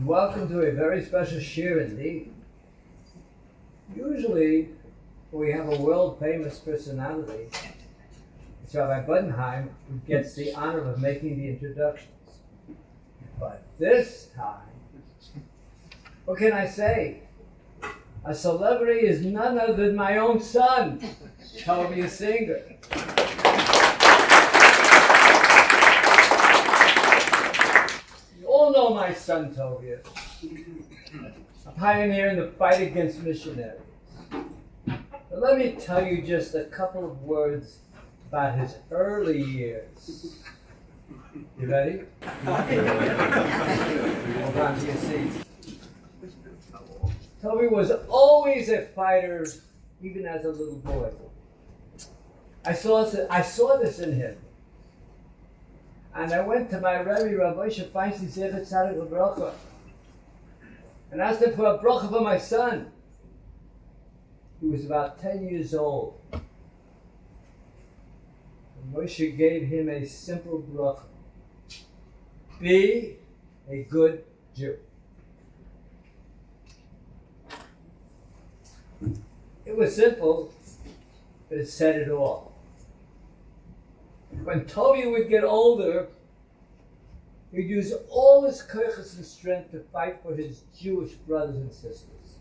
welcome to a very special shir indeed. Usually, when we have a world-famous personality, it's Rabbi Budenheim who gets the honor of making the introductions. But this time, what can I say? A celebrity is none other than my own son, Tovia Singer. You all know my son, Toby, a pioneer in the fight against missionaries. But let me tell you just a couple of words about his early years. You ready? Hold on to your seats. Toby was always a fighter, even as a little boy. I saw this in him. And I went to my Rabbi Tovia Singer and asked him for a bracha for my son. He was about 10 years old. And Moshe gave him a simple bracha. Be a good Jew. It was simple, but it said it all. When Toby would get older, he'd use all his koiches and strength to fight for his Jewish brothers and sisters.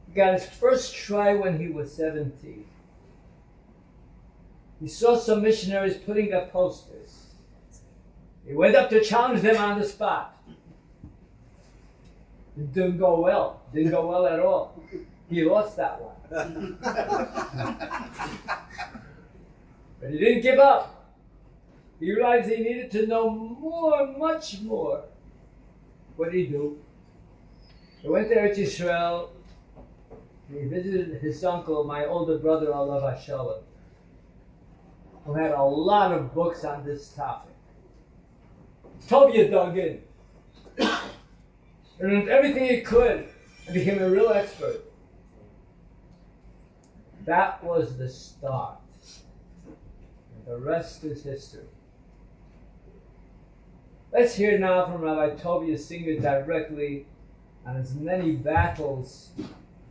He got his first try when he was 17. He saw some missionaries putting up posters. He went up to challenge them on the spot. It didn't go well. Didn't go well at all. He lost that one. But he didn't give up. He realized he needed to know more, much more. What did he do? He went to Eretz Yisrael. He visited his uncle, my older brother, Alav Hashalom, who had a lot of books on this topic. Tovia dug in. He learned everything he could and became a real expert. That was the start. And the rest is history. Let's hear now from Rabbi Tovia Singer directly on his many battles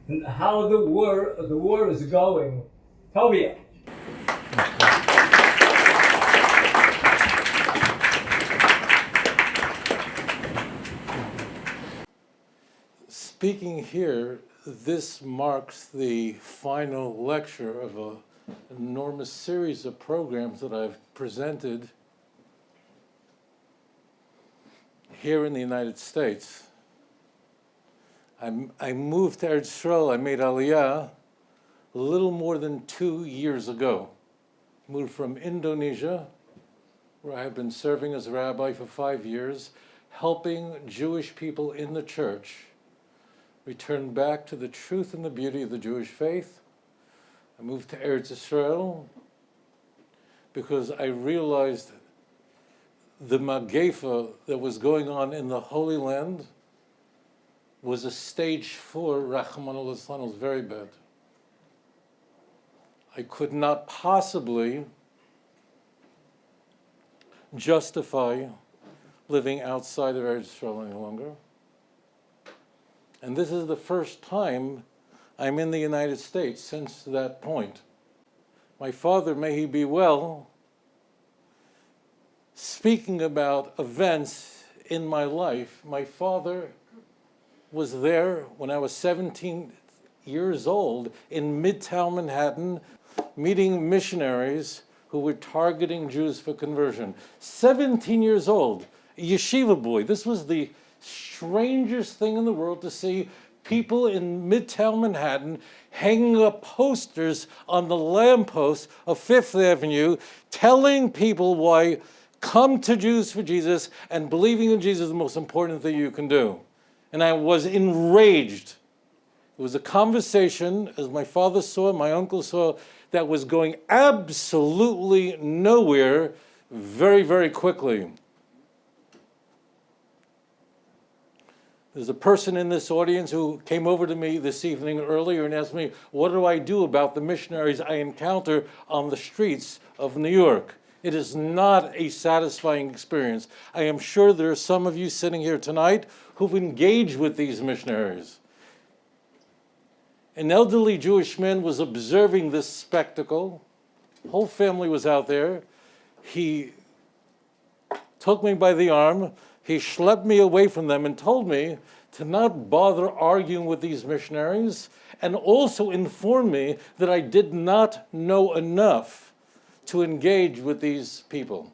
and how the war is going. Tovia. Speaking here, this marks the final lecture of an enormous series of programs that I've presented here in the United States. I moved to Eretz Yisrael, I made Aliyah a little more than 2 years ago. Moved from Indonesia, where I have been serving as a rabbi for 5 years, helping Jewish people in the church return back to the truth and the beauty of the Jewish faith. I moved to Eretz Yisrael because I realized the Magefa that was going on in the Holy Land was a stage 4, Rachman al-Islam, was very bad. I could not possibly justify living outside of Eretz Yisrael any longer. And this is the first time I'm in the United States since that point. My father, may he be well, speaking about events in my life, my father was there when I was 17 years old in Midtown Manhattan, meeting missionaries who were targeting Jews for conversion. 17 years old, a yeshiva boy. This was the strangest thing in the world to see people in Midtown Manhattan hanging up posters on the lampposts of Fifth Avenue telling people why come to Jews for Jesus and believing in Jesus is the most important thing you can do. And I was enraged. It was a conversation, as my father saw, my uncle saw, that was going absolutely nowhere very, very quickly. There's a person in this audience who came over to me this evening earlier and asked me, what do I do about the missionaries I encounter on the streets of New York? It is not a satisfying experience. I am sure there are some of you sitting here tonight who've engaged with these missionaries. An elderly Jewish man was observing this spectacle. The whole family was out there. He took me by the arm. He schlepped me away from them and told me to not bother arguing with these missionaries, and also informed me that I did not know enough to engage with these people.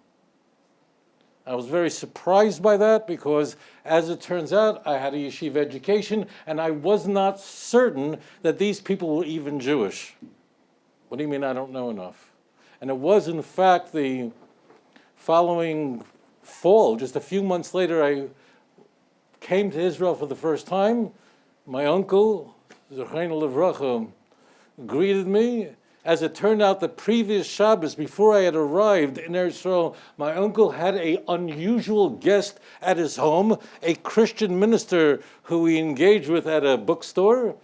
I was very surprised by that because, as it turns out, I had a yeshiva education and I was not certain that these people were even Jewish. What do you mean I don't know enough? And it was, in fact, the following fall, just a few months later, I came to Israel for the first time. My uncle, Zechreinu Livracha, greeted me. As it turned out, the previous Shabbos, before I had arrived in Eretz Yisrael, my uncle had an unusual guest at his home, a Christian minister who he engaged with at a bookstore.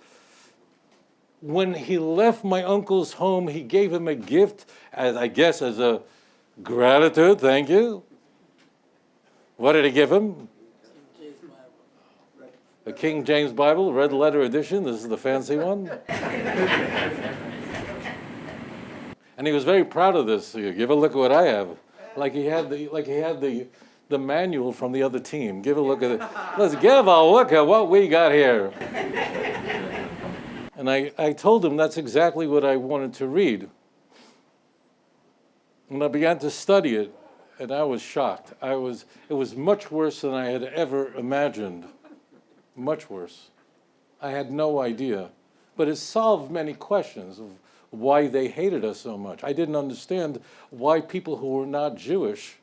When he left my uncle's home, he gave him a gift, as a gratitude, thank you. What did he give him? The King James Bible, red letter edition. This is the fancy one. And he was very proud of this. Give a look at what I have. Like he had the manual from the other team. Give a look at it. Let's give a look at what we got here. And I told him that's exactly what I wanted to read. And I began to study it, and I was shocked. It was much worse than I had ever imagined. Much worse. I had no idea. But it solved many questions of why they hated us so much. I didn't understand why people who were not Jewish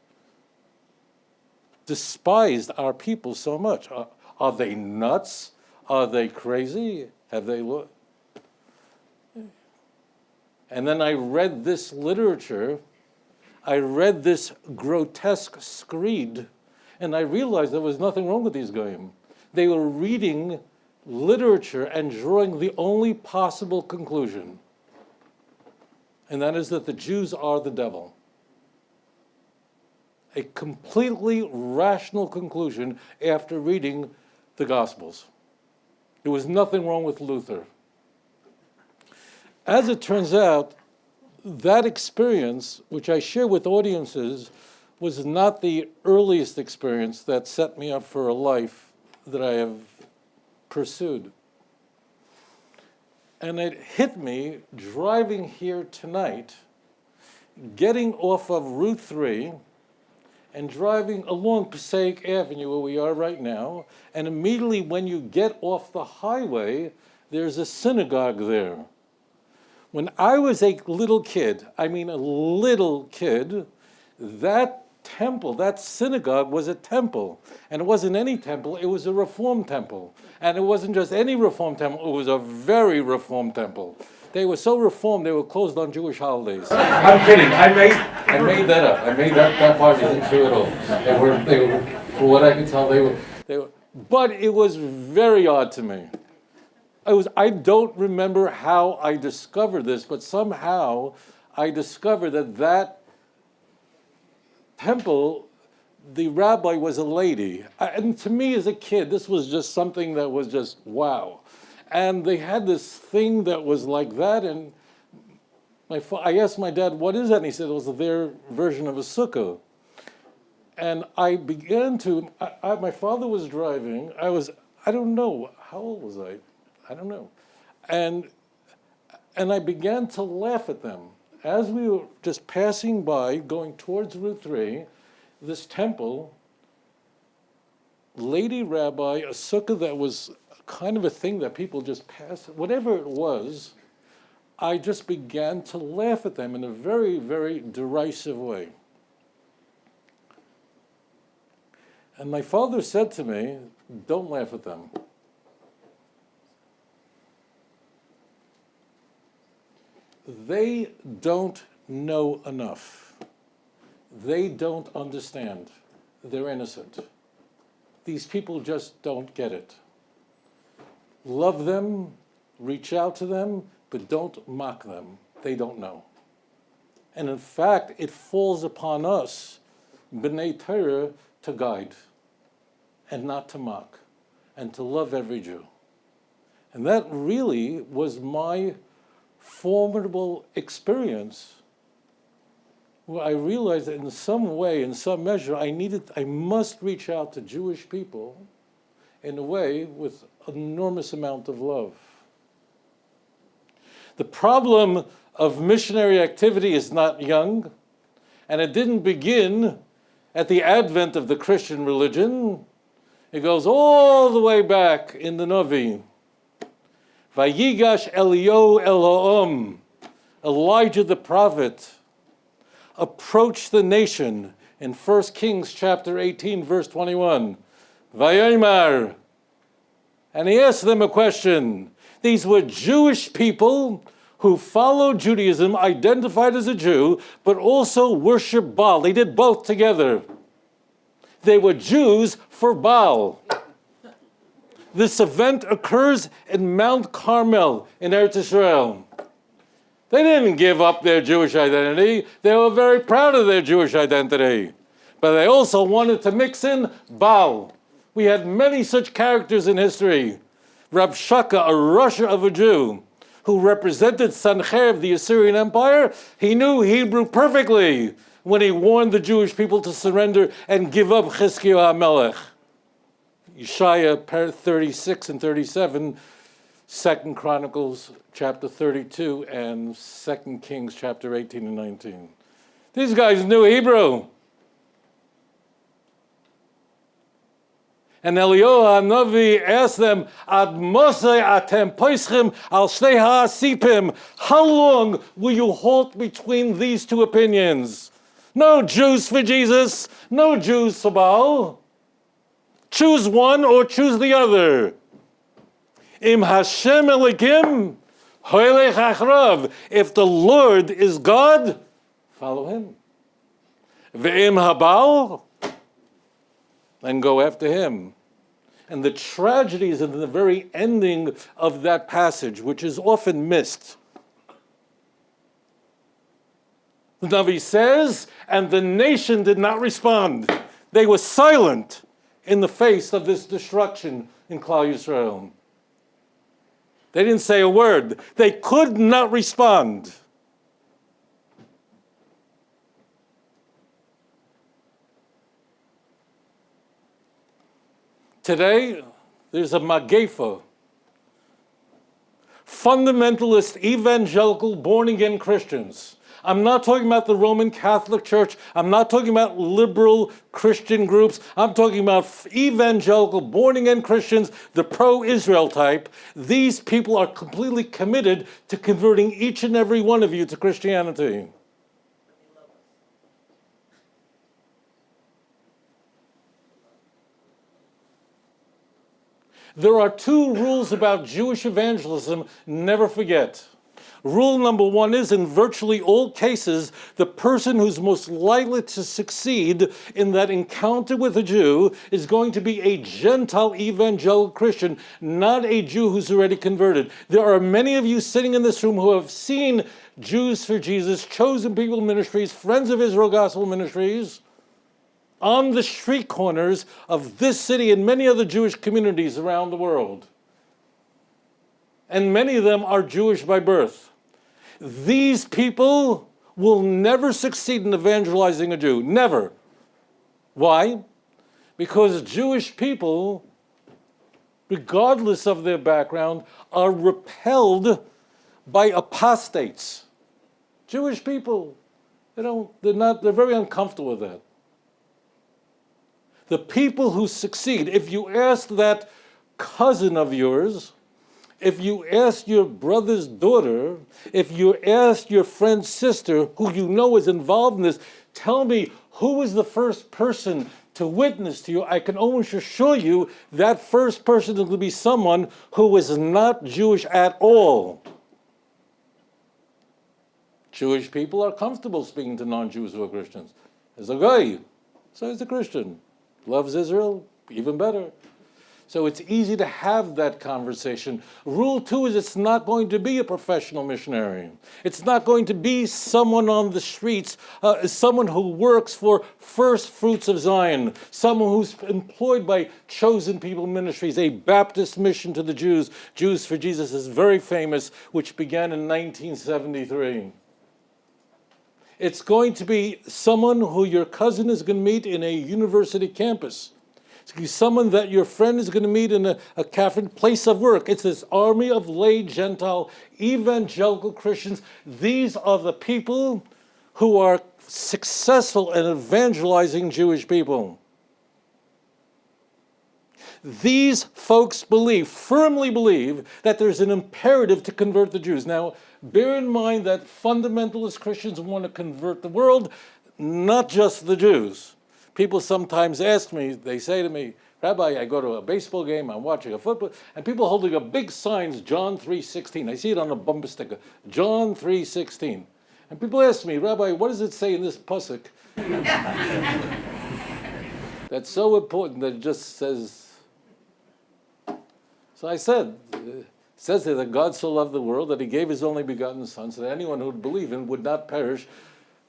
despised our people so much. Are they nuts? Are they crazy? Have they looked? And then I read this literature. I read this grotesque screed, and I realized there was nothing wrong with these goyim. They were reading literature and drawing the only possible conclusion, and that is that the Jews are the devil. A completely rational conclusion after reading the Gospels. There was nothing wrong with Luther. As it turns out, that experience, which I share with audiences, was not the earliest experience that set me up for a life that I have pursued. And it hit me driving here tonight, getting off of Route 3 and driving along Passaic Avenue, where we are right now, and immediately when you get off the highway, there's a synagogue there. When I was a little kid, that temple, that synagogue was a temple. And it wasn't any temple, it was a Reformed temple. And it wasn't just any Reformed temple, it was a very Reformed temple. They were so Reformed, they were closed on Jewish holidays. I'm kidding, I made that up. I made that part isn't true at all. They were, for what I could tell, they were, but it was very odd to me. I don't remember how I discovered this, but somehow I discovered that temple, the rabbi was a lady. And to me as a kid, this was just something that was just wow. And they had this thing that was like that, and I asked my dad, what is that? And he said it was their version of a sukkah. And I began to, my father was driving, I don't know, how old was I? I don't know. And I began to laugh at them. As we were just passing by, going towards Route 3, this temple, lady rabbi, a sukkah that was kind of a thing that people just passed, whatever it was, I just began to laugh at them in a very, very derisive way. And my father said to me, don't laugh at them. They don't know enough. They don't understand. They're innocent. These people just don't get it. Love them, reach out to them, but don't mock them. They don't know. And in fact, it falls upon us, B'nai Torah, to guide and not to mock and to love every Jew. And that really was my formidable experience, where I realized that in some way, in some measure, I must reach out to Jewish people in a way with an enormous amount of love. The problem of missionary activity is not young, and it didn't begin at the advent of the Christian religion. It goes all the way back in the Navi. Vayigash Eliyahu el ha'om, Elijah the prophet, approached the nation in 1 Kings chapter 18, verse 21. Vayomar, and he asked them a question. These were Jewish people who followed Judaism, identified as a Jew, but also worshiped Baal. They did both together. They were Jews for Baal. This event occurs in Mount Carmel in Eretz Israel. They didn't give up their Jewish identity. They were very proud of their Jewish identity. But they also wanted to mix in Baal. We had many such characters in history. Rav Shaka, a Russia of a Jew, who represented Sancherib, the Assyrian Empire, he knew Hebrew perfectly when he warned the Jewish people to surrender and give up Chizkiyahu HaMelech. Yeshaya 36 and 37, 2 Chronicles chapter 32, and 2 Kings chapter 18 and 19. These guys knew Hebrew. And Eliyahu HaNavi asked them, Ad Moshe atem poischem al shnei ha'asipim. How long will you halt between these two opinions? No Jews for Jesus, no Jews for Baal. Choose one or choose the other. Im Hashem Elikim, hoylech achrav. If the Lord is God, follow him. Ve'im habal, then go after him. And the tragedy is in the very ending of that passage, which is often missed. The Navi says, and the nation did not respond. They were silent in the face of this destruction in Klal Yisrael. They didn't say a word. They could not respond. Today, there's a magefa, fundamentalist, evangelical, born-again Christians. I'm not talking about the Roman Catholic Church. I'm not talking about liberal Christian groups. I'm talking about evangelical, born-again Christians, the pro-Israel type. These people are completely committed to converting each and every one of you to Christianity. There are two rules about Jewish evangelism, never forget. Rule number one is, in virtually all cases, the person who's most likely to succeed in that encounter with a Jew is going to be a Gentile evangelical Christian, not a Jew who's already converted. There are many of you sitting in this room who have seen Jews for Jesus, Chosen People Ministries, Friends of Israel Gospel Ministries, on the street corners of this city and many other Jewish communities around the world. And many of them are Jewish by birth. These people will never succeed in evangelizing a Jew. Never. Why? Because Jewish people, regardless of their background, are repelled by apostates. Jewish people, they're very uncomfortable with that. The people who succeed, if you ask that cousin of yours, if you ask your brother's daughter, if you ask your friend's sister, who you know is involved in this, tell me who was the first person to witness to you. I can almost assure you that first person is going to be someone who was not Jewish at all. Jewish people are comfortable speaking to non-Jews who are Christians. There's a guy, so he's a Christian. Loves Israel, even better. So it's easy to have that conversation. Rule 2 is it's not going to be a professional missionary. It's not going to be someone on the streets, someone who works for First Fruits of Zion, someone who's employed by Chosen People Ministries, a Baptist mission to the Jews. Jews for Jesus is very famous, which began in 1973. It's going to be someone who your cousin is going to meet in a university campus. It's going to be someone that your friend is going to meet in a cafe, place of work. It's this army of lay Gentile evangelical Christians. These are the people who are successful in evangelizing Jewish people. These folks firmly believe, that there's an imperative to convert the Jews. Now, bear in mind that fundamentalist Christians want to convert the world, not just the Jews. People sometimes ask me, they say to me, Rabbi, I go to a baseball game, I'm watching a football, and people holding up big signs, John 3:16. I see it on a bumper sticker, John 3:16. And people ask me, Rabbi, what does it say in this Passaic? That's so important that it just says. So I said, it says there that God so loved the world that he gave his only begotten Son, so that anyone who would believe in would not perish,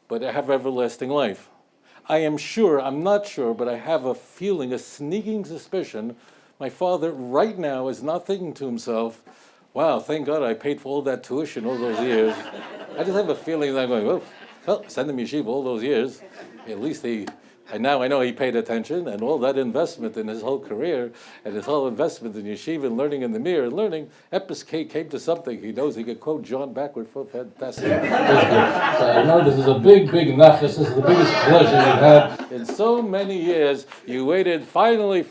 but have everlasting life. I am sure, I'm not sure, but I have a feeling, a sneaking suspicion, my father right now is not thinking to himself, wow, thank God I paid for all that tuition all those years. I just have a feeling that I'm going, well, send him yeshiva all those years. At least and now I know he paid attention, and all that investment in his whole career, and his whole investment in yeshiva and learning in the mirror and learning, Epis came to something. He knows he could quote John backward. Fantastic. So I know this is a big nachas. This is the biggest pleasure you've had in so many years. You waited, finally,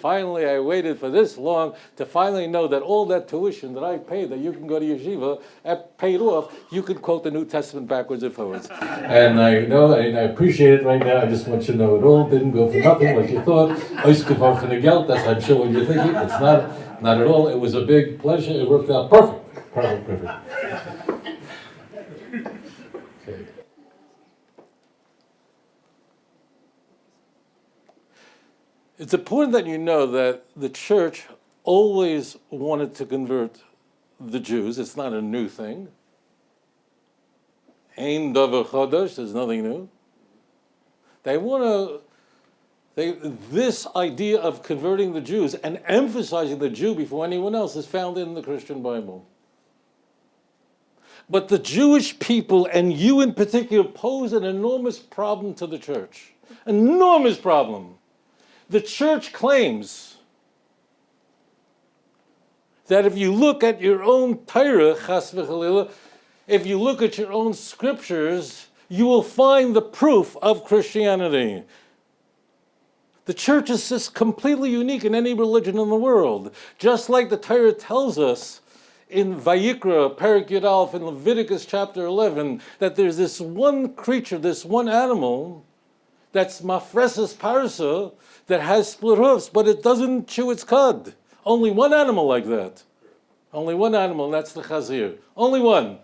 I waited for this long to finally know that all that tuition that I paid, that you can go to yeshiva, paid off, you can quote the New Testament backwards and forwards. And I know, and I appreciate it right now. I just want you to know it all didn't go for nothing like you thought. Ausgeworfen the geld, that's I'm sure what you're thinking. It's not at all. It was a big pleasure. It worked out perfect. Okay. It's important that you know that the church always wanted to convert the Jews. It's not a new thing. Ein davar chodesh, there's nothing new. This idea of converting the Jews and emphasizing the Jew before anyone else is found in the Christian Bible. But the Jewish people, and you in particular, pose an enormous problem to the church. Enormous problem. The church claims that if you look at your own Torah, chas v'chalila, if you look at your own scriptures, you will find the proof of Christianity. The church is just completely unique in any religion in the world. Just like the Torah tells us in Vayikra, Perek Yud Aleph, in Leviticus chapter 11, that there's this one creature, this one animal, that's mafreses parsa, that has split hoofs, but it doesn't chew its cud. Only one animal like that. Only one animal, and that's the chazir. Only one.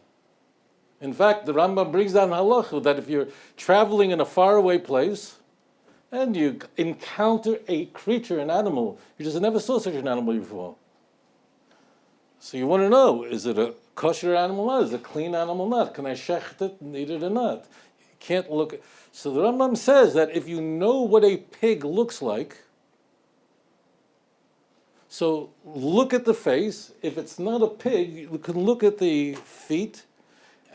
In fact, the Rambam brings down halacha that if you're traveling in a faraway place and you encounter a creature, an animal, you just never saw such an animal before. So you want to know, is it a kosher animal or not? Is it a clean animal or not? Can I shecht it, eat it or not? You can't look. So the Rambam says that if you know what a pig looks like, so look at the face. If it's not a pig, you can look at the feet.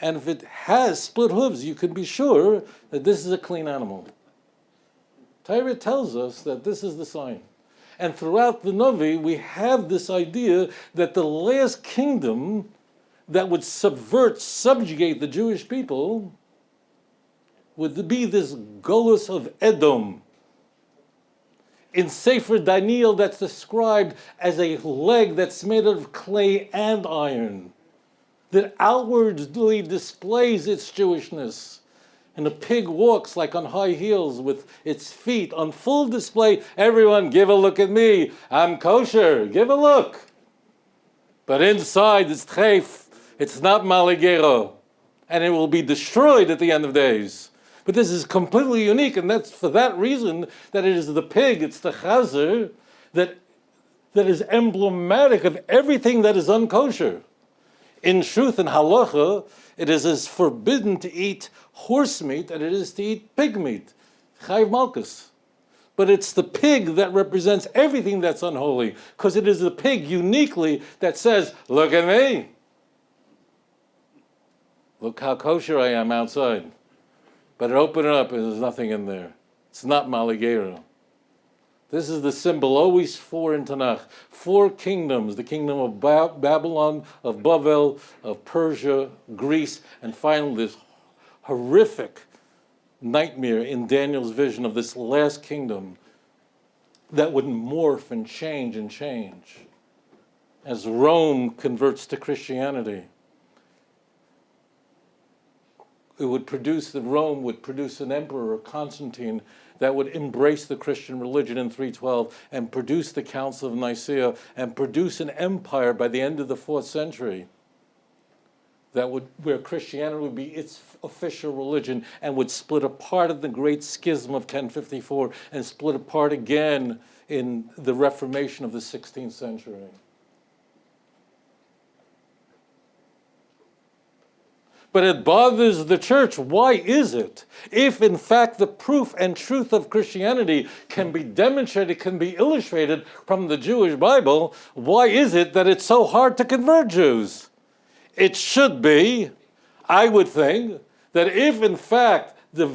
And if it has split hooves, you can be sure that this is a clean animal. Torah tells us that this is the sign. And throughout the Navi, we have this idea that the last kingdom that would subjugate the Jewish people would be this Golus of Edom. In Sefer Daniel, that's described as a leg that's made out of clay and iron, that outwardly displays its Jewishness. And a pig walks like on high heels with its feet on full display. Everyone, give a look at me. I'm kosher. Give a look. But inside it's treif. It's not maligero. And it will be destroyed at the end of days. But this is completely unique, and that's for that reason that it is the pig, it's the chazer, that that is emblematic of everything that is unkosher. In truth and halacha, it is as forbidden to eat horse meat as it is to eat pig meat. Chayv Malkus. But it's the pig that represents everything that's unholy, because it is the pig uniquely that says, look at me. Look how kosher I am outside. But open it up and there's nothing in there. It's not Maligera. This is the symbol, always four in Tanakh. 4 kingdoms, the kingdom of Babylon, of Bavel, of Persia, Greece, and finally this horrific nightmare in Daniel's vision of this last kingdom that would morph and change as Rome converts to Christianity. Rome would produce an emperor, Constantine, that would embrace the Christian religion in 312 and produce the Council of Nicaea and produce an empire by the end of the 4th century where Christianity would be its official religion and would split apart of the Great Schism of 1054 and split apart again in the Reformation of the 16th century. But it bothers the church. Why is it? If in fact the proof and truth of Christianity can be demonstrated, can be illustrated from the Jewish Bible, why is it that it's so hard to convert Jews? It should be, I would think, that if in fact the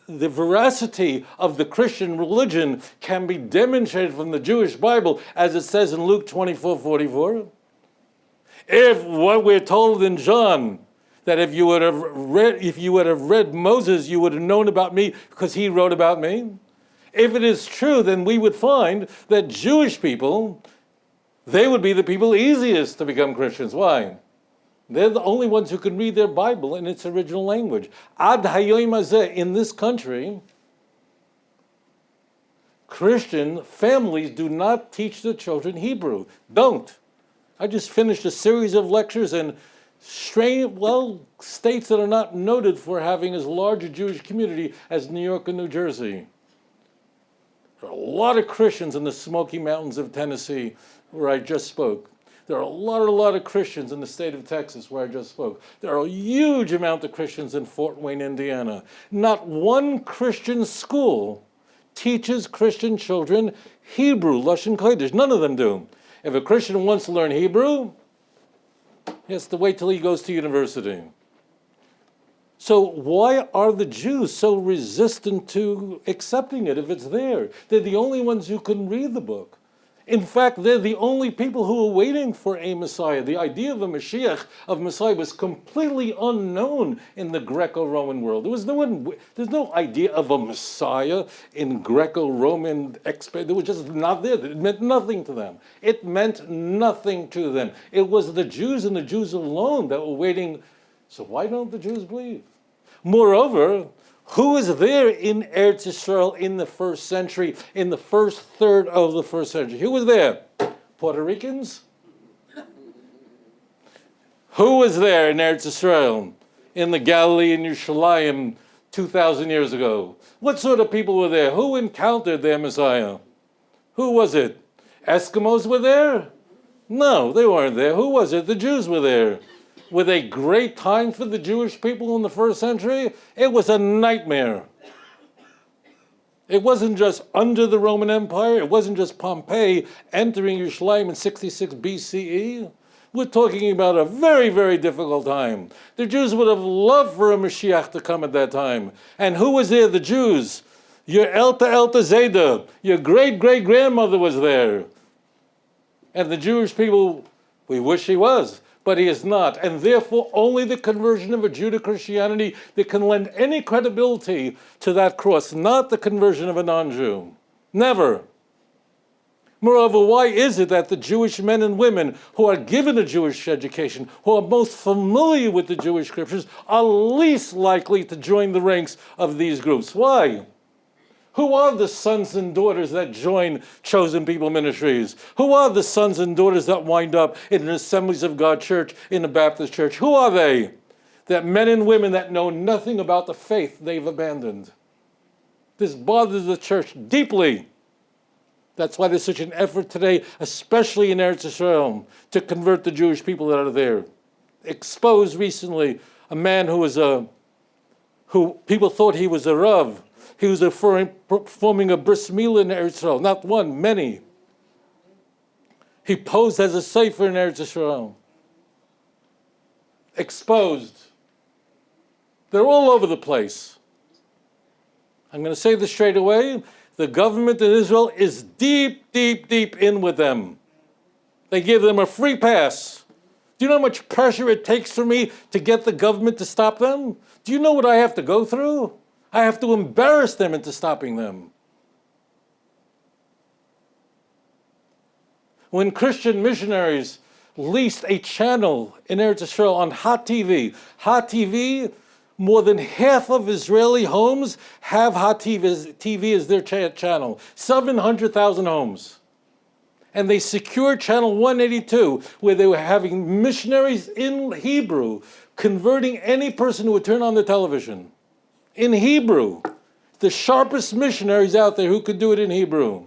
veracity of the Christian religion can be demonstrated from the Jewish Bible, as it says in Luke 24:44, if what we're told in John, that if you would have read Moses, you would have known about me because he wrote about me. If it is true, then we would find that Jewish people, they would be the people easiest to become Christians. Why? They're the only ones who can read their Bible in its original language. Ad hayoim hazeh, in this country, Christian families do not teach their children Hebrew. Don't. I just finished a series of lectures in states that are not noted for having as large a Jewish community as New York and New Jersey. There are a lot of Christians in the Smoky Mountains of Tennessee, where I just spoke. There are a lot of Christians in the state of Texas, where I just spoke. There are a huge amount of Christians in Fort Wayne, Indiana. Not one Christian school teaches Christian children Hebrew, Lashon Kodesh. None of them do. If a Christian wants to learn Hebrew, he has to wait till he goes to university. So why are the Jews so resistant to accepting it if it's there? They're the only ones who can read the book. In fact, they're the only people who are waiting for a Messiah. The idea of a Mashiach, of Messiah, was completely unknown in the Greco-Roman world. There's no idea of a Messiah in Greco-Roman They were just not there. It meant nothing to them. It meant nothing to them. It was the Jews and the Jews alone that were waiting. So why don't the Jews believe? Moreover, who was there in Eretz Yisrael in the 1st century, in the first third of the 1st century? Who was there? Puerto Ricans? Who was there in Eretz Yisrael, in the Galilee and Yerushalayim 2,000 years ago? What sort of people were there? Who encountered their Messiah? Who was it? Eskimos were there? No, they weren't there. Who was it? The Jews were there. With a great time for the Jewish people in the 1st century? It was a nightmare. It wasn't just under the Roman Empire. It wasn't just Pompey entering Yerushalayim in 66 BCE. We're talking about a very, very difficult time. The Jews would have loved for a Mashiach to come at that time. And who was there? The Jews. Your Elta Zeda, your great-great-grandmother was there. And the Jewish people, we wish he was. But he is not, and therefore only the conversion of a Jew to Christianity that can lend any credibility to that cross, not the conversion of a non-Jew. Never. Moreover, why is it that the Jewish men and women who are given a Jewish education, who are most familiar with the Jewish scriptures, are least likely to join the ranks of these groups? Why? Who are the sons and daughters that join Chosen People Ministries? Who are the sons and daughters that wind up in an Assemblies of God church, in a Baptist church? Who are they? That men and women that know nothing about the faith they've abandoned. This bothers the church deeply. That's why there's such an effort today, especially in Eretz Yisrael, to convert the Jewish people that are there. Exposed recently a man who people thought he was a Rav. He was performing a bris milah in Eretz Yisrael. Not one, many. He posed as a sefer in Eretz Yisrael. Exposed. They're all over the place. I'm going to say this straight away. The government in Israel is deep, deep, deep in with them. They give them a free pass. Do you know how much pressure it takes for me to get the government to stop them? Do you know what I have to go through? I have to embarrass them into stopping them. When Christian missionaries leased a channel in Eretz Yisrael on Hot TV, more than half of Israeli homes have Hot TV as their channel. 700,000 homes. And they secured channel 182, where they were having missionaries in Hebrew, converting any person who would turn on the television. In Hebrew. The sharpest missionaries out there who could do it in Hebrew.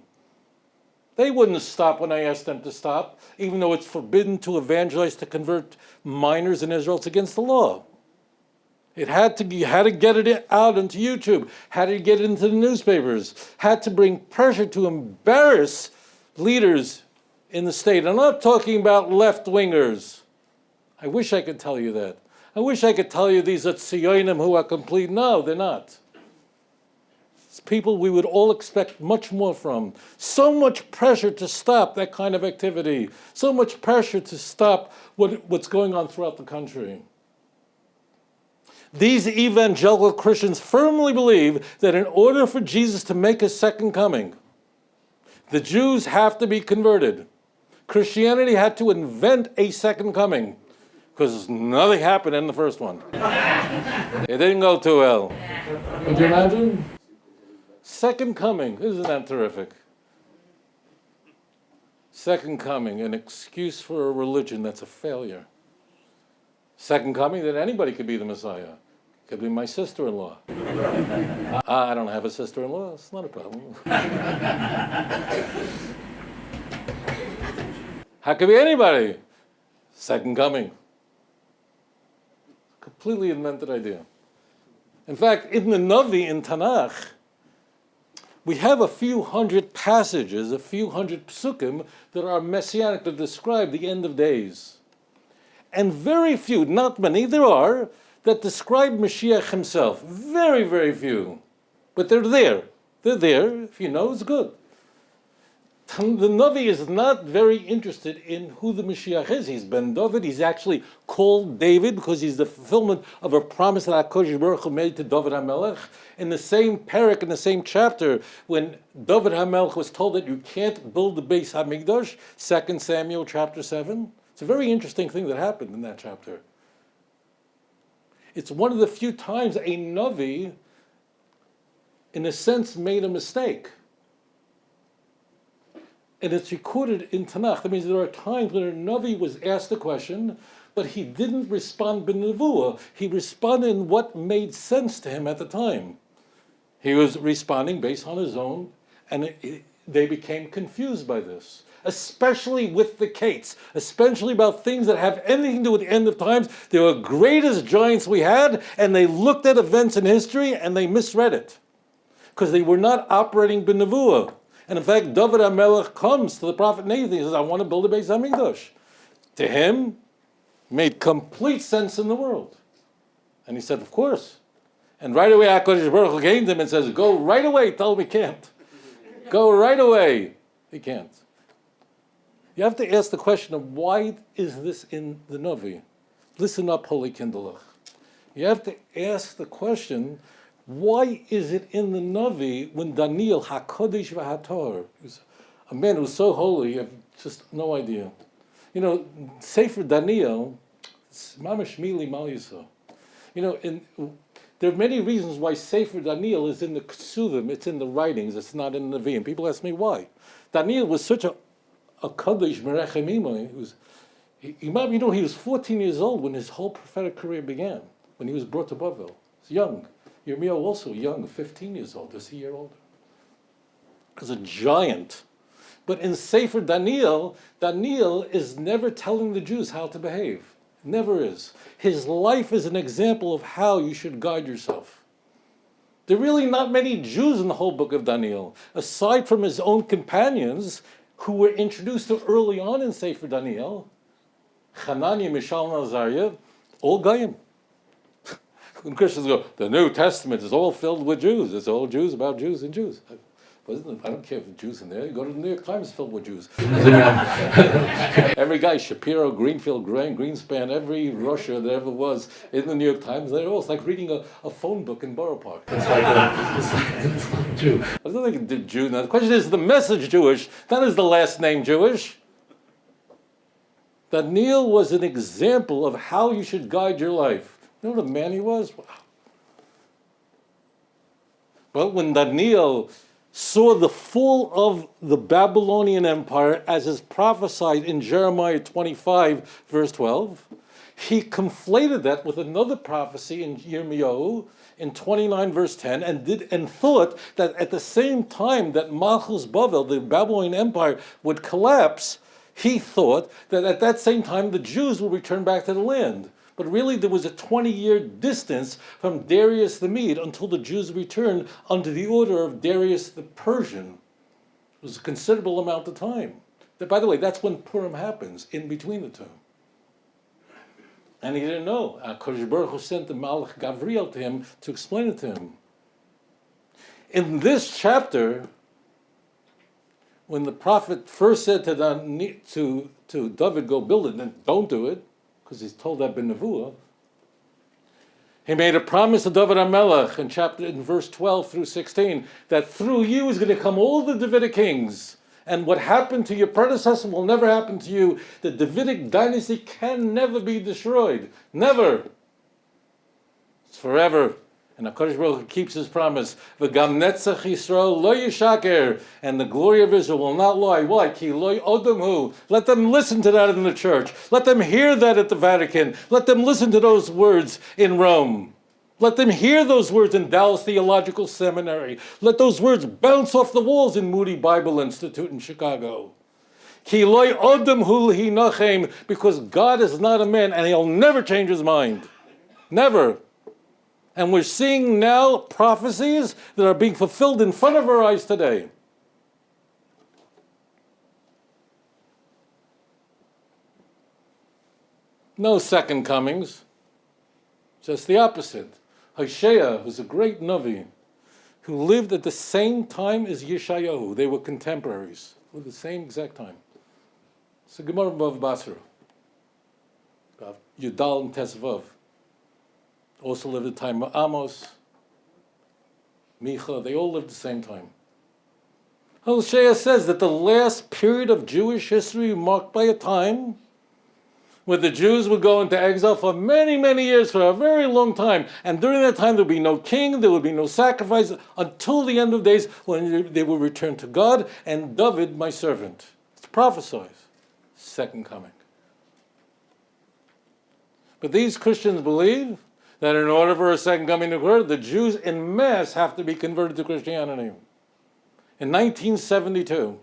They wouldn't stop when I asked them to stop, even though it's forbidden to evangelize, to convert minors in Israel. It's against the law. It had to get it out into YouTube, had to get it into the newspapers, had to bring pressure to embarrass leaders in the state. I'm not talking about left-wingers. I wish I could tell you that. I wish I could tell you these are Tzionim who are complete. No, they're not. It's people we would all expect much more from. So much pressure to stop that kind of activity. So much pressure to stop what's going on throughout the country. These evangelical Christians firmly believe that in order for Jesus to make his second coming, the Jews have to be converted. Christianity had to invent a second coming because nothing happened in the first one. It didn't go too well. Could you imagine? Second coming, isn't that terrific? Second coming, an excuse for a religion that's a failure. Second coming, that anybody could be the Messiah. Could be my sister-in-law. I don't have a sister-in-law. It's not a problem. How could be anybody? Second coming. Completely invented idea. In fact, in the Navi in Tanakh, we have a few hundred passages, a few hundred psukim that are messianic, that describe the end of days. And very few, not many, there are, that describe Mashiach himself. Very, very few. But they're there. They're there. If you know, it's good. The Navi is not very interested in who the Mashiach is. He's Ben David. He's actually called David because he's the fulfillment of a promise that HaKadosh Baruch Hu made to David HaMelech. In the same parak, in the same chapter, when David HaMelech was told that you can't build the Beis HaMikdash, 2 Samuel chapter 7. It's a very interesting thing that happened in that chapter. It's one of the few times a Navi, in a sense, made a mistake. And it's recorded in Tanakh. That means there are times when a Navi was asked a question, but he didn't respond b'nevuah. He responded in what made sense to him at the time. He was responding based on his own, and they became confused by this. Especially with the Kates, especially about things that have anything to do with the end of times. They were greatest giants we had, and they looked at events in history and they misread it. Because they were not operating b'nevuah. And in fact, David HaMelech comes to the prophet Nathan. He says, I want to build a Beis HaMikdash. To him, made complete sense in the world. And he said, of course. And right away, HaKadosh Baruch Hu came to him and says, go right away, tell him he can't. Go right away. He can't. You have to ask the question of why is this in the Navi? Listen up, Holy Kindlech. You have to ask the question, why is it in the Navi when Daniel, HaKodesh v'Hator, a man who's so holy, you have just no idea. You know, Sefer Daniel, it's mamash mili mal yisrael. You know, there are many reasons why Sefer Daniel is in the Ksuvim, it's in the writings, it's not in the Navi. And people ask me why. Daniel was such a Kodesh Merechem Imo. He was 14 years old when his whole prophetic career began, when he was brought to Bavel. He was young. Yirmiyahu also young, 15 years old, just a year older. He was a giant. But in Sefer Daniel, Daniel is never telling the Jews how to behave. Never is. His life is an example of how you should guide yourself. There are really not many Jews in the whole book of Daniel, aside from his own companions who were introduced to early on in Sefer Daniel. Hananiah, Mishael, and Azariah, all Goyim. When Christians go, the New Testament is all filled with Jews. It's all Jews about Jews and Jews. I don't care if the Jews in there. You go to the New York Times, it's filled with Jews. Every guy, Shapiro, Greenfield, Greenspan, every Russia that ever was in the New York Times, they're all, it's like reading a phone book in Borough Park. It's like Jew. I don't think it's Jew. Now the question is the message Jewish, not is the last name Jewish. Daniel was an example of how you should guide your life. You know what a man he was? Wow. Well, when Daniel saw the fall of the Babylonian Empire as is prophesied in Jeremiah 25, verse 12, he conflated that with another prophecy in Yirmiyahu in 29, verse 10, and thought that at the same time that Malchus Bavel, the Babylonian Empire, would collapse, he thought that at that same time the Jews would return back to the land. But really there was a 20-year distance from Darius the Mede until the Jews returned under the order of Darius the Persian. It was a considerable amount of time. By the way, that's when Purim happens, in between the two. And he didn't know. HaKadosh Baruch Hu sent the Malach Gavriel to him to explain it to him. In this chapter, when the prophet first said to David, go build it, and then don't do it, because he's told that in Nevuah, he made a promise to David HaMelech in verse 12 through 16, that through you is going to come all the Davidic kings, and what happened to your predecessor will never happen to you. The Davidic dynasty can never be destroyed. Never. It's forever. And HaKadosh Baruch Hu keeps his promise. V'gam netzach Yisrael lo yishaker. And the glory of Israel will not lie. Why? Ki lo odom hu. Let them listen to that in the church. Let them hear that at the Vatican. Let them listen to those words in Rome. Let them hear those words in Dallas Theological Seminary. Let those words bounce off the walls in Moody Bible Institute in Chicago. Ki lo odom hu hinachem. Because God is not a man and he'll never change his mind. Never. And we're seeing now prophecies that are being fulfilled in front of our eyes today. No second comings, just the opposite. Hosea was a great Navi who lived at the same time as Yeshayahu. They were contemporaries, at the same exact time. It's a Gemara of Basra. Yudal and Tesvav. Also lived at the time of Amos, Micha, they all lived at the same time. Hosea says that the last period of Jewish history marked by a time where the Jews would go into exile for many, many years, for a very long time. And during that time, there would be no king, there would be no sacrifice, until the end of days when they will return to God and David, my servant. It's prophesied. Second coming. But these Christians believe that in order for a second coming to occur, the Jews en masse have to be converted to Christianity. In 1972,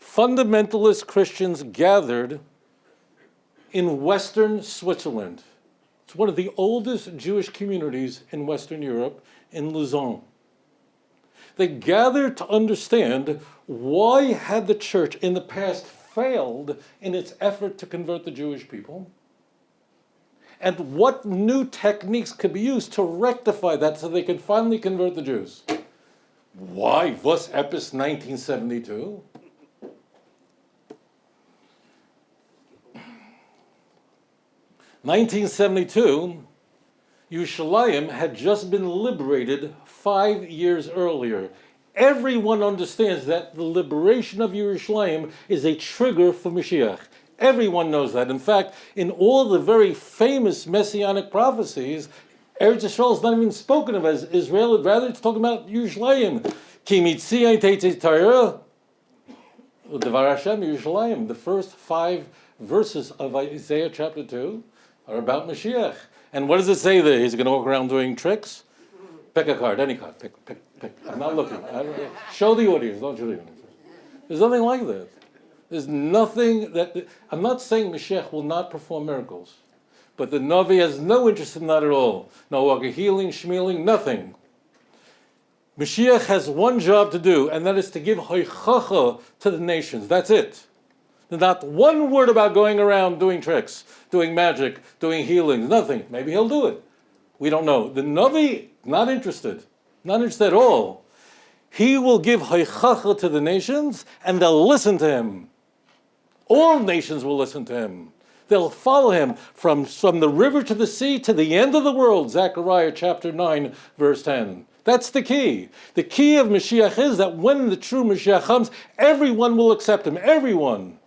fundamentalist Christians gathered in Western Switzerland. It's one of the oldest Jewish communities in Western Europe, in Lausanne. They gathered to understand why had the church in the past failed in its effort to convert the Jewish people, and what new techniques could be used to rectify that so they could finally convert the Jews. Why was Epis 1972? (1972), Yerushalayim had just been liberated 5 years earlier. Everyone understands that the liberation of Yerushalayim is a trigger for Mashiach. Everyone knows that. In fact, in all the very famous Messianic prophecies, Eretz Yisrael is not even spoken of as Israel. Rather, it's talking about Yerushalayim. Ki mitzion teitzei Torah, Devar Hashem Yerushalayim. The first 5 verses of Isaiah chapter 2 are about Mashiach. And what does it say there? He's going to walk around doing tricks? Pick a card, any card. Pick. I'm not looking. Show the audience, don't show the audience. There's nothing like that. There's nothing that, I'm not saying Mashiach will not perform miracles, but the Navi has no interest in that at all. No healing, shmealing, nothing. Mashiach has one job to do, and that is to give hoichacha to the nations. That's it. Not one word about going around doing tricks, doing magic, doing healings, nothing. Maybe he'll do it. We don't know. The Navi, not interested. Not interested at all. He will give hoichacha to the nations, and they'll listen to him. All nations will listen to him. They'll follow him from the river to the sea to the end of the world, Zechariah chapter 9, verse 10. That's the key. The key of Mashiach is that when the true Mashiach comes, everyone will accept him. Everyone.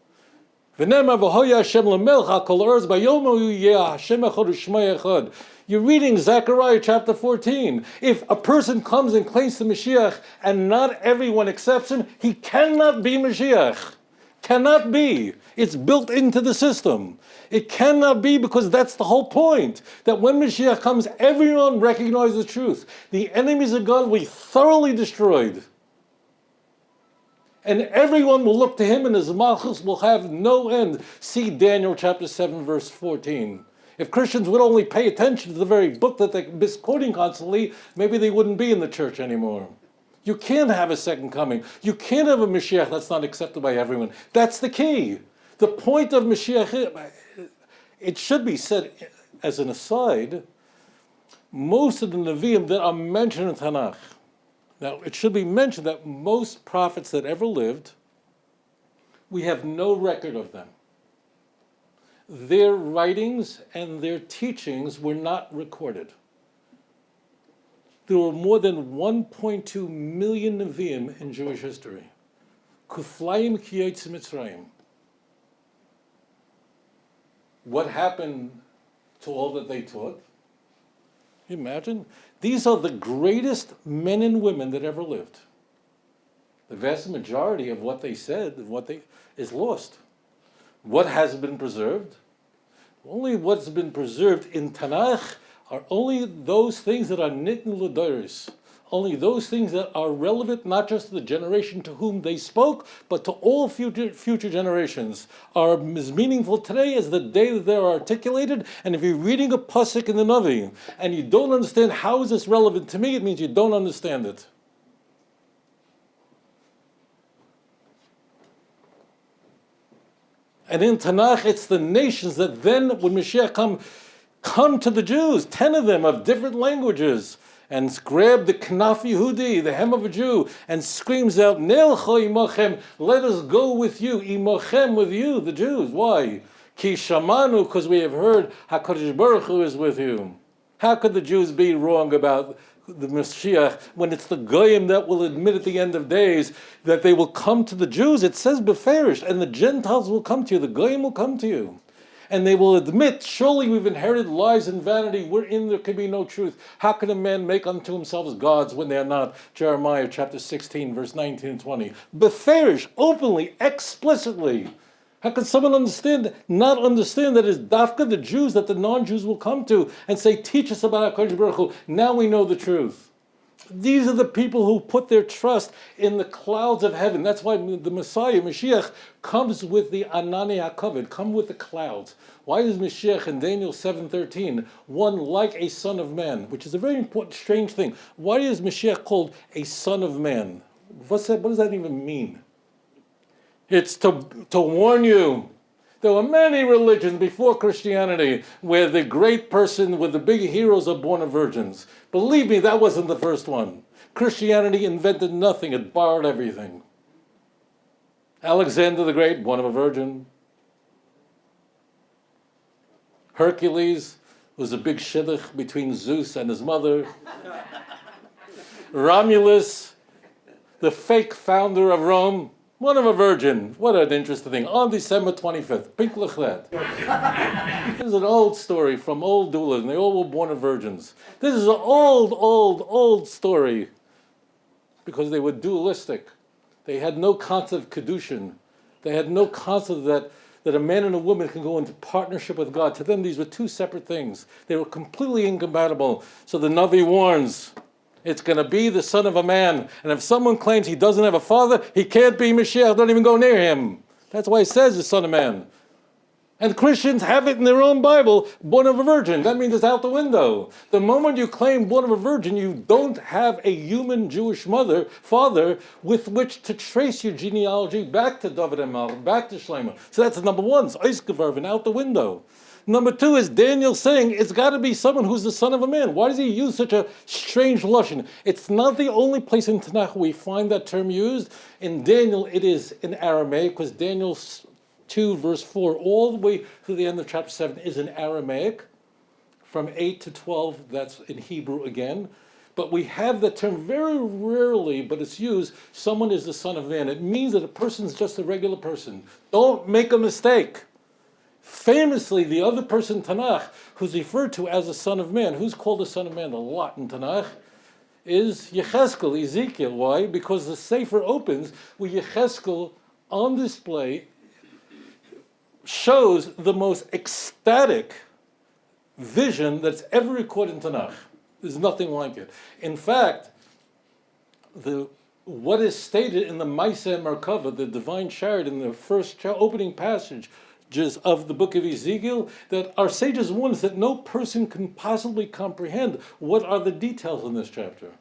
You're reading Zechariah chapter 14. If a person comes and claims to Mashiach and not everyone accepts him, he cannot be Mashiach. Cannot be. It's built into the system. It cannot be, because that's the whole point. That when Mashiach comes, everyone recognizes the truth. The enemies of God will be thoroughly destroyed. And everyone will look to him, and his malchus will have no end. See Daniel chapter 7, verse 14. If Christians would only pay attention to the very book that they're misquoting constantly, maybe they wouldn't be in the church anymore. You can't have a second coming. You can't have a Mashiach that's not accepted by everyone. That's the key. The point of Mashiach, it should be said as an aside, most of the Nevi'im that are mentioned in Tanakh, now it should be mentioned that most prophets that ever lived, we have no record of them. Their writings and their teachings were not recorded. There were more than 1.2 million Nevi'im in Jewish history. Kuflayim kiyotz Mitzrayim. What happened to all that they taught? Can you imagine? These are the greatest men and women that ever lived. The vast majority of what they said, is lost. What has been preserved? Only what's been preserved in Tanakh are only those things that are nitn l'doros, only those things that are relevant not just to the generation to whom they spoke, but to all future generations, are as meaningful today as the day that they are articulated. And if you're reading a Passaic in the Navi and you don't understand how is this relevant to me, it means you don't understand it. And in Tanakh, it's the nations that then, when Mashiach come to the Jews, 10 of them of different languages, and grab the Knaf Yehudi, the hem of a Jew, and screams out, Nelcha imachem, let us go with you, imachem, with you, the Jews. Why? Ki shamanu, because we have heard HaKadosh Baruch Hu is with you. How could the Jews be wrong about the Mashiach when it's the Goyim that will admit at the end of days that they will come to the Jews? It says beferish, and the Gentiles will come to you, the Goyim will come to you. And they will admit, surely we've inherited lies and vanity, we're in, there can be no truth. How can a man make unto himself gods when they are not? Jeremiah chapter 16, verse 19 and 20. Beferish, openly, explicitly. How can someone not understand that it's dafka the Jews that the non-Jews will come to and say, teach us about HaKadosh Baruch Hu, now we know the truth. These are the people who put their trust in the clouds of heaven. That's why the Messiah, Mashiach, comes with the Anani HaKavod, come with the clouds. Why is Mashiach in Daniel 7:13 one like a son of man, which is a very important, strange thing. Why is Mashiach called a son of man? What does that even mean? It's to warn you. There were many religions before Christianity where the great person with the big heroes are born of virgins. Believe me, that wasn't the first one. Christianity invented nothing, it borrowed everything. Alexander the Great, born of a virgin. Hercules was a big shidduch between Zeus and his mother. Romulus, the fake founder of Rome, one of a virgin. What an interesting thing. On December 25th. Pink that. This is an old story from old doulas, and they all were born of virgins. This is an old story because they were dualistic. They had no concept of Kedushin. They had no concept that a man and a woman can go into partnership with God. To them, these were two separate things. They were completely incompatible. So the Navi warns, It's going to be the son of a man. And if someone claims he doesn't have a father, he can't be Mashiach. Don't even go near him. That's why it says the son of man. And Christians have it in their own Bible, born of a virgin. That means it's out the window. The moment you claim born of a virgin, you don't have a human Jewish father, with which to trace your genealogy back to David and Malach, back to Shlomo. So that's number one. It's Eisgeverven, out the window. Number two is Daniel saying it's got to be someone who's the son of a man. Why does he use such a strange lashon? It's not the only place in Tanakh we find that term used. In Daniel, it is in Aramaic, because Daniel 2 verse 4 all the way to the end of chapter 7 is in Aramaic. From 8 to 12, that's in Hebrew again. But we have the term very rarely, but it's used, someone is the son of man. It means that a person's just a regular person. Don't make a mistake. Famously, the other person in Tanakh who's referred to as the son of man, who's called the son of man a lot in Tanakh, is Yecheskel, Ezekiel. Why? Because the Sefer opens with Yecheskel on display, shows the most ecstatic vision that's ever recorded in Tanakh. There's nothing like it. In fact, what is stated in the Maaseh Merkava, the divine chariot, in the first opening passage of the book of Ezekiel, that our sages warn us that no person can possibly comprehend what are the details in this chapter.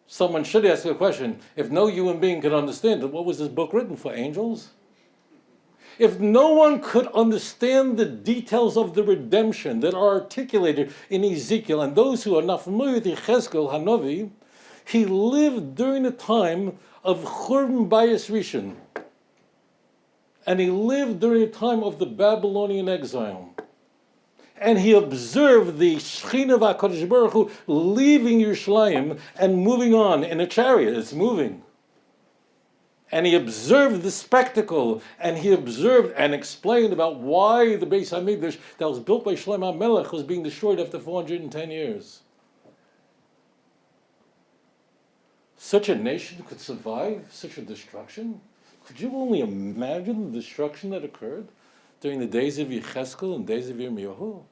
Someone should ask a question. If no human being could understand it, what was this book written for? Angels? If no one could understand the details of the redemption that are articulated in Ezekiel, and those who are not familiar with Yecheskel Hanavi, he lived during the time of Churban Bayis Rishon, and he lived during the time of the Babylonian exile. And he observed the Shechina of HaKadosh Baruch Hu leaving Yerushalayim and moving on in a chariot. It's moving. And he observed the spectacle, and he observed and explained about why the Beis HaMikdash that was built by Shlomo HaMelech was being destroyed after 410 years. Such a nation could survive such a destruction? Could you only imagine the destruction that occurred during the days of Yecheskel and days of Yirmiyahu,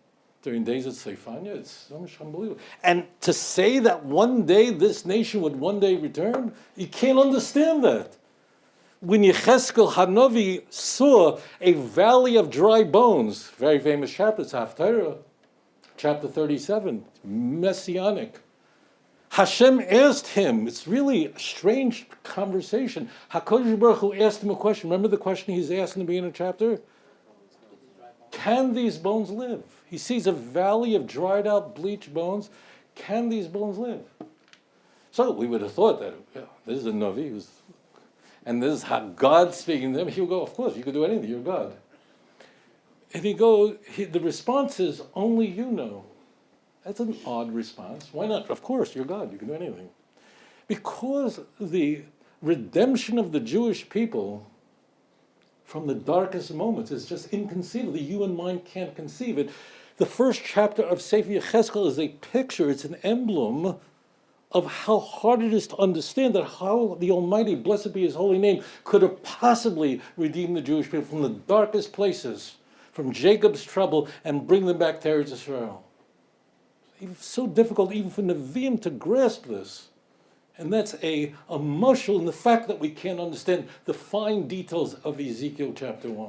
during days of Seifania? It's so much unbelievable. And to say that one day this nation would one day return, you can't understand that. When Yecheskel Hanavi saw a valley of dry bones, very famous chapter, it's Haftarah, chapter 37, Messianic. Hashem asked him, it's really a strange conversation. HaKadosh Baruch Hu asked him a question. Remember the question he's asked in the beginning of the chapter? Can these bones live? He sees a valley of dried out, bleached bones. Can these bones live? So we would have thought that, this is a Navi, and this is how God speaking to them. He would go, of course, you could do anything, you're God. And the response is, only you know. That's an odd response. Why not? Of course, you're God, you can do anything. Because the redemption of the Jewish people from the darkest moments is just inconceivable. The human mind can't conceive it. The first chapter of Sefer Yecheskel is a picture, it's an emblem of how hard it is to understand that how the Almighty, blessed be His holy name, could have possibly redeemed the Jewish people from the darkest places, from Jacob's trouble, and bring them back to Eretz Israel. It's so difficult even for Nevi'im to grasp this. And that's a mushal in the fact that we can't understand the fine details of Ezekiel chapter 1.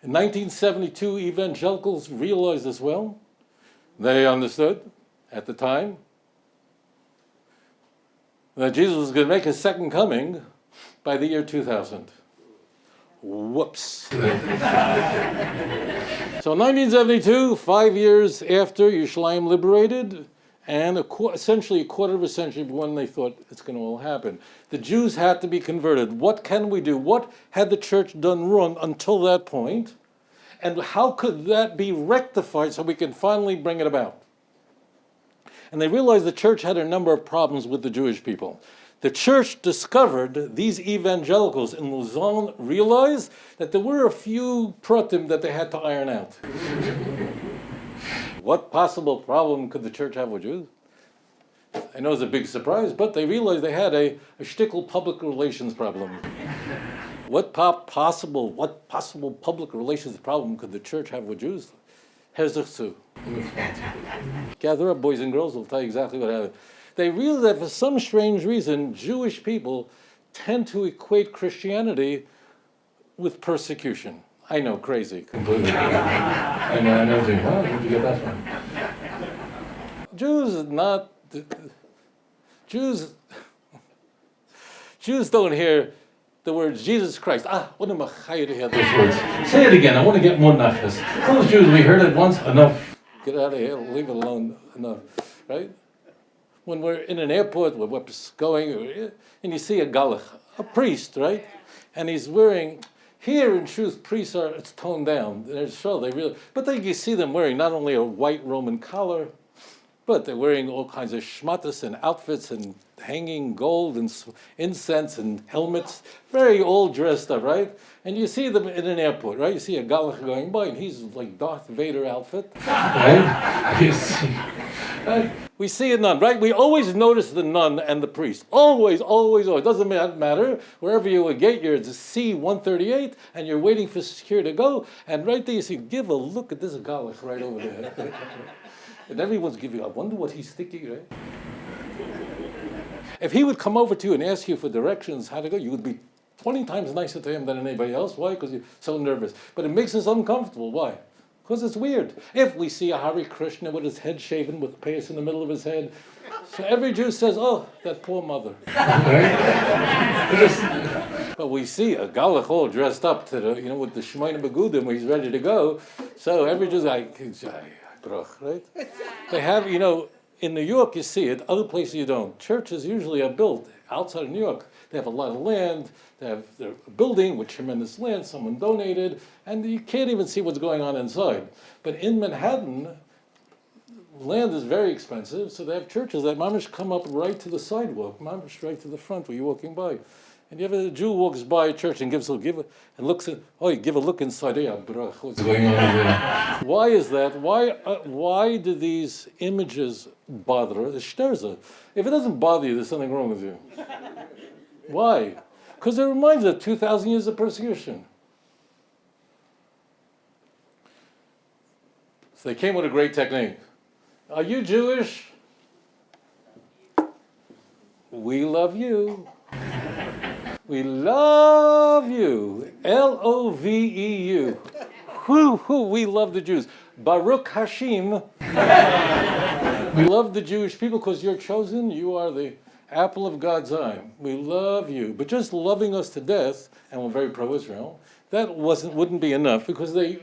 In 1972, evangelicals realized as well. They understood at the time that Jesus was going to make His second coming by the year 2000. Whoops. So 1972, 5 years after Yerushalayim liberated, and essentially a quarter of a century when they thought it's going to all happen. The Jews had to be converted. What can we do? What had the church done wrong until that point? And how could that be rectified so we can finally bring it about? And they realized the church had a number of problems with the Jewish people. The church discovered, these evangelicals in Lausanne realized that there were a few pratim that they had to iron out. What possible problem could the church have with Jews? I know it's a big surprise, but they realized they had a shtickle public relations problem. What possible public relations problem could the church have with Jews? Herzog. Gather up, boys and girls, will tell you exactly what happened. They realize that for some strange reason, Jewish people tend to equate Christianity with persecution. I know, crazy, completely. I know, where'd you get that from? Jews don't hear the words Jesus Christ. What am I to hear those words? Say it again, I want to get more nachas. Those Jews, we heard it once, enough. Get out of here, leave it alone, enough, right? When we're in an airport, we're going, and you see a galach, a priest, right? And he's wearing, here in truth, priests are, it's toned down. But then you see them wearing not only a white Roman collar, but they're wearing all kinds of shmatas and outfits and hanging gold and incense and helmets, very all dressed up, right? And you see them in an airport, right? You see a galach going by, and he's like Darth Vader outfit, right? You see, right? We see a nun, right? We always notice the nun and the priest. Always, always, always. Doesn't matter. Wherever you would get your C-138, and you're waiting for security to go, and right there you see, give a look at this galach right over there. And everyone's giving, I wonder what he's thinking, right? If he would come over to you and ask you for directions, how to go, you would be 20 times nicer to him than anybody else. Why? Because you're so nervous. But it makes us uncomfortable. Why? Because it's weird. If we see a Hare Krishna with his head shaven with payas in the middle of his head, so every Jew says, oh, that poor mother. Right? But we see a galach all dressed up to the, with the Shemaina Begudim where he's ready to go. So every Jew's like, right? They have, in New York you see it, other places you don't. Churches usually are built outside of New York. They have a lot of land, they have their building with tremendous land, someone donated, and you can't even see what's going on inside. But in Manhattan, land is very expensive, so they have churches that mamish come up right to the sidewalk, mamish right to the front where you're walking by. And you have a Jew walks by a church and looks at, you give a look inside. What's going on over there? Why is that? Why do these images bother us? If it doesn't bother you, there's something wrong with you. Why? Because it reminds us of 2,000 years of persecution. So they came with a great technique. Are you Jewish? We love you. We love you. L-O-V-E-U. We love the Jews. Baruch Hashem. We love the Jewish people because you're chosen. You are the apple of God's eye. We love you. But just loving us to death, and we're very pro-Israel, that wouldn't be enough because they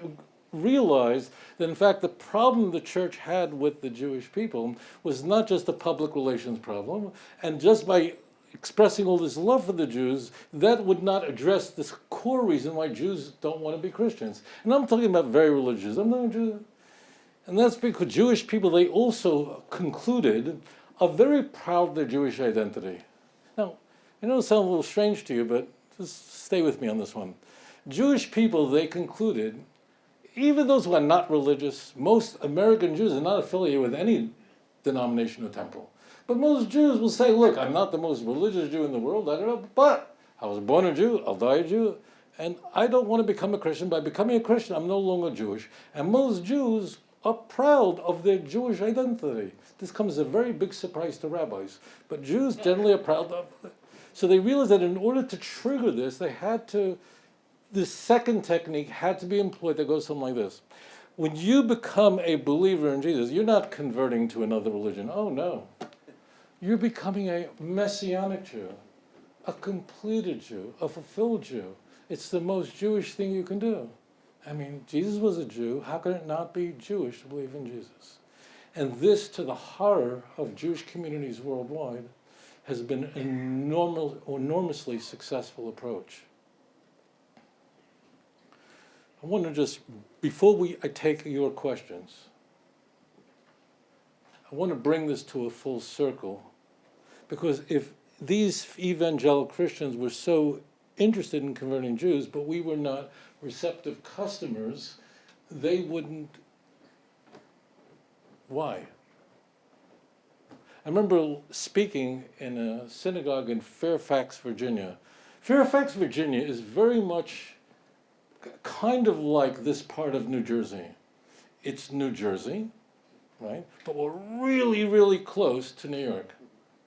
realized that in fact the problem the church had with the Jewish people was not just a public relations problem, and just by expressing all this love for the Jews, that would not address this core reason why Jews don't want to be Christians. And I'm talking about very religious. I'm not Jew. And that's because Jewish people, they also concluded, are very proud of their Jewish identity. Now, I know it sounds a little strange to you, but just stay with me on this one. Jewish people, they concluded, even those who are not religious, most American Jews are not affiliated with any denomination or temple. But most Jews will say, look, I'm not the most religious Jew in the world, I don't know, but I was born a Jew, I'll die a Jew, and I don't want to become a Christian. By becoming a Christian, I'm no longer Jewish. And most Jews are proud of their Jewish identity. This comes as a very big surprise to rabbis. But Jews generally are proud of it. So they realized that in order to trigger this, this second technique had to be employed that goes something like this. When you become a believer in Jesus, you're not converting to another religion. Oh, no. You're becoming a Messianic Jew, a completed Jew, a fulfilled Jew. It's the most Jewish thing you can do. I mean, Jesus was a Jew. How can it not be Jewish to believe in Jesus? And this, to the horror of Jewish communities worldwide, has been an enormously successful approach. I want to just, before I take your questions, I want to bring this to a full circle, because if these evangelical Christians were so interested in converting Jews, but we were not receptive customers, they wouldn't. Why? I remember speaking in a synagogue in Fairfax, Virginia. Fairfax, Virginia is very much kind of like this part of New Jersey. It's New Jersey, right? But we're really, really close to New York.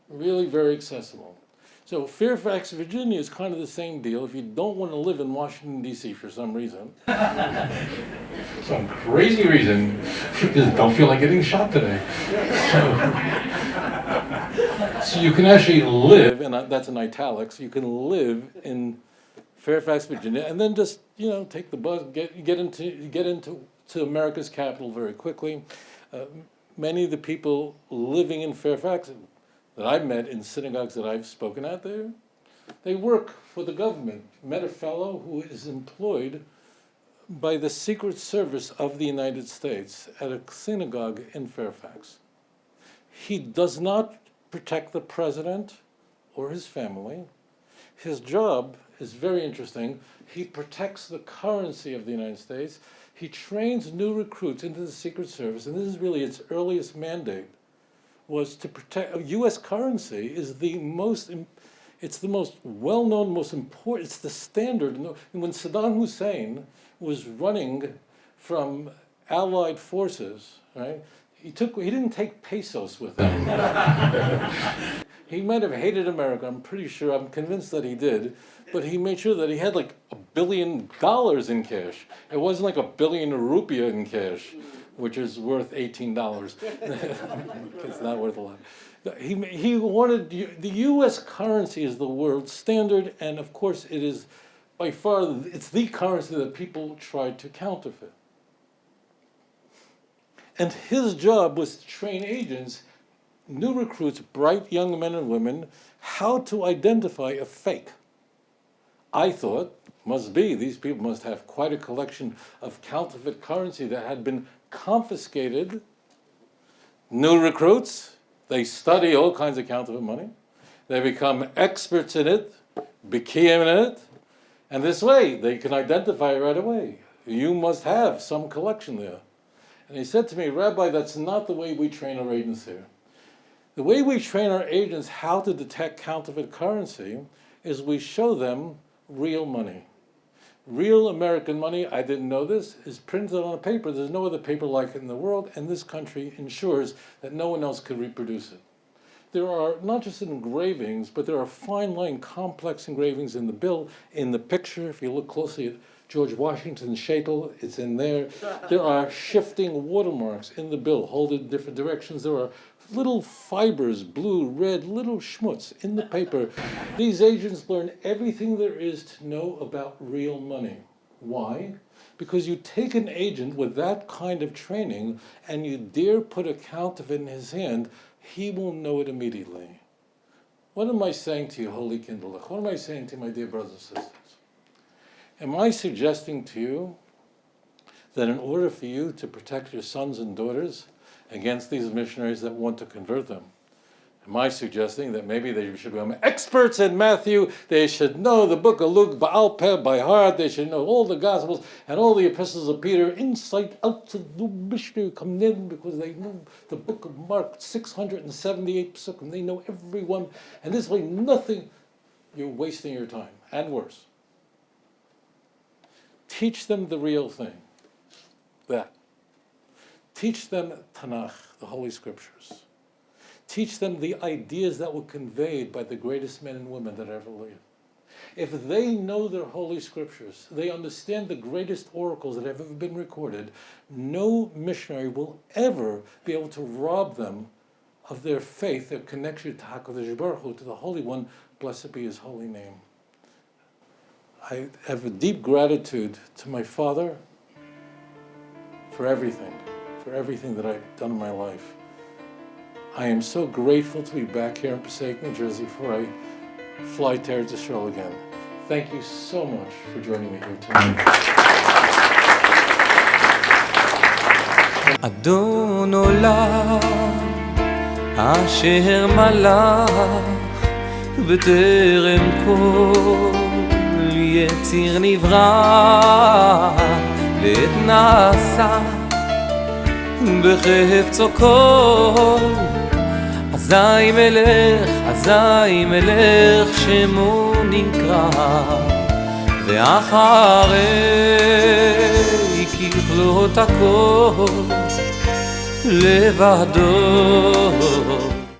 Really very accessible. So Fairfax, Virginia is kind of the same deal if you don't want to live in Washington, D.C. for some reason. Some crazy reason. You just don't feel like getting shot today. So you can actually live, and that's in italics, you can live in Fairfax, Virginia, and then just, take the bus, get into America's capital very quickly. Many of the people living in Fairfax that I've met in synagogues that I've spoken at there, they work for the government. Met a fellow who is employed by the Secret Service of the United States at a synagogue in Fairfax. He does not protect the president or his family. His job is very interesting. He protects the currency of the United States. He trains new recruits into the Secret Service, and this is really its earliest mandate, was to protect. U.S. currency is it's the most well-known, most important, it's the standard. And when Saddam Hussein was running from Allied forces, right, he didn't take pesos with him. He might have hated America, I'm convinced that he did, but he made sure that he had like $1 billion in cash. It wasn't like $1 billion rupiah in cash, which is worth $18. It's not worth a lot. He wanted, the U.S. currency is the world standard, and of course it is by far, it's the currency that people tried to counterfeit. And his job was to train agents, new recruits, bright young men and women, how to identify a fake. I thought, these people must have quite a collection of counterfeit currency that had been confiscated. New recruits, they study all kinds of counterfeit money. They become experts in it, became in it, and this way they can identify it right away. You must have some collection there. And he said to me, Rabbi, that's not the way we train our agents here. The way we train our agents how to detect counterfeit currency is we show them real money. Real American money, I didn't know this, is printed on a paper. There's no other paper like it in the world, and this country ensures that no one else could reproduce it. There are not just engravings, but there are fine-line, complex engravings in the bill, in the picture. If you look closely at George Washington's shaitel, it's in there. There are shifting watermarks in the bill, holding in different directions. There are little fibers, blue, red, little schmutz in the paper. These agents learn everything there is to know about real money. Why? Because you take an agent with that kind of training and you dare put a counterfeit in his hand, he will know it immediately. What am I saying to you, Holy Kindlech? What am I saying to my dear brothers and sisters? Am I suggesting to you that in order for you to protect your sons and daughters against these missionaries that want to convert them, am I suggesting that maybe they should become experts in Matthew, they should know the book of Luke Baal Peh by heart, they should know all the Gospels and all the epistles of Peter, inside out to the missionary come in, because they know the book of Mark, 678 psukim, they know everyone, and this way nothing, you're wasting your time, and worse. Teach them the real thing. That. Teach them Tanakh, the Holy Scriptures. Teach them the ideas that were conveyed by the greatest men and women that ever lived. If they know their Holy Scriptures, they understand the greatest oracles that have ever been recorded, no missionary will ever be able to rob them of their faith, their connection to HaKadosh Baruch Hu, to the Holy One, blessed be His holy name. I have a deep gratitude to my father for everything that I've done in my life. I am so grateful to be back here in Passaic, New Jersey, before I fly to Eretz Yisrael again. Thank you so much for joining me here tonight. אדון עולם אשר מלך בטרם כל יציר נברא ועת נעשה בחפצו כל אזי מלך אזי מלך שמו נקרא, ואחרי ככלות הכל לבדו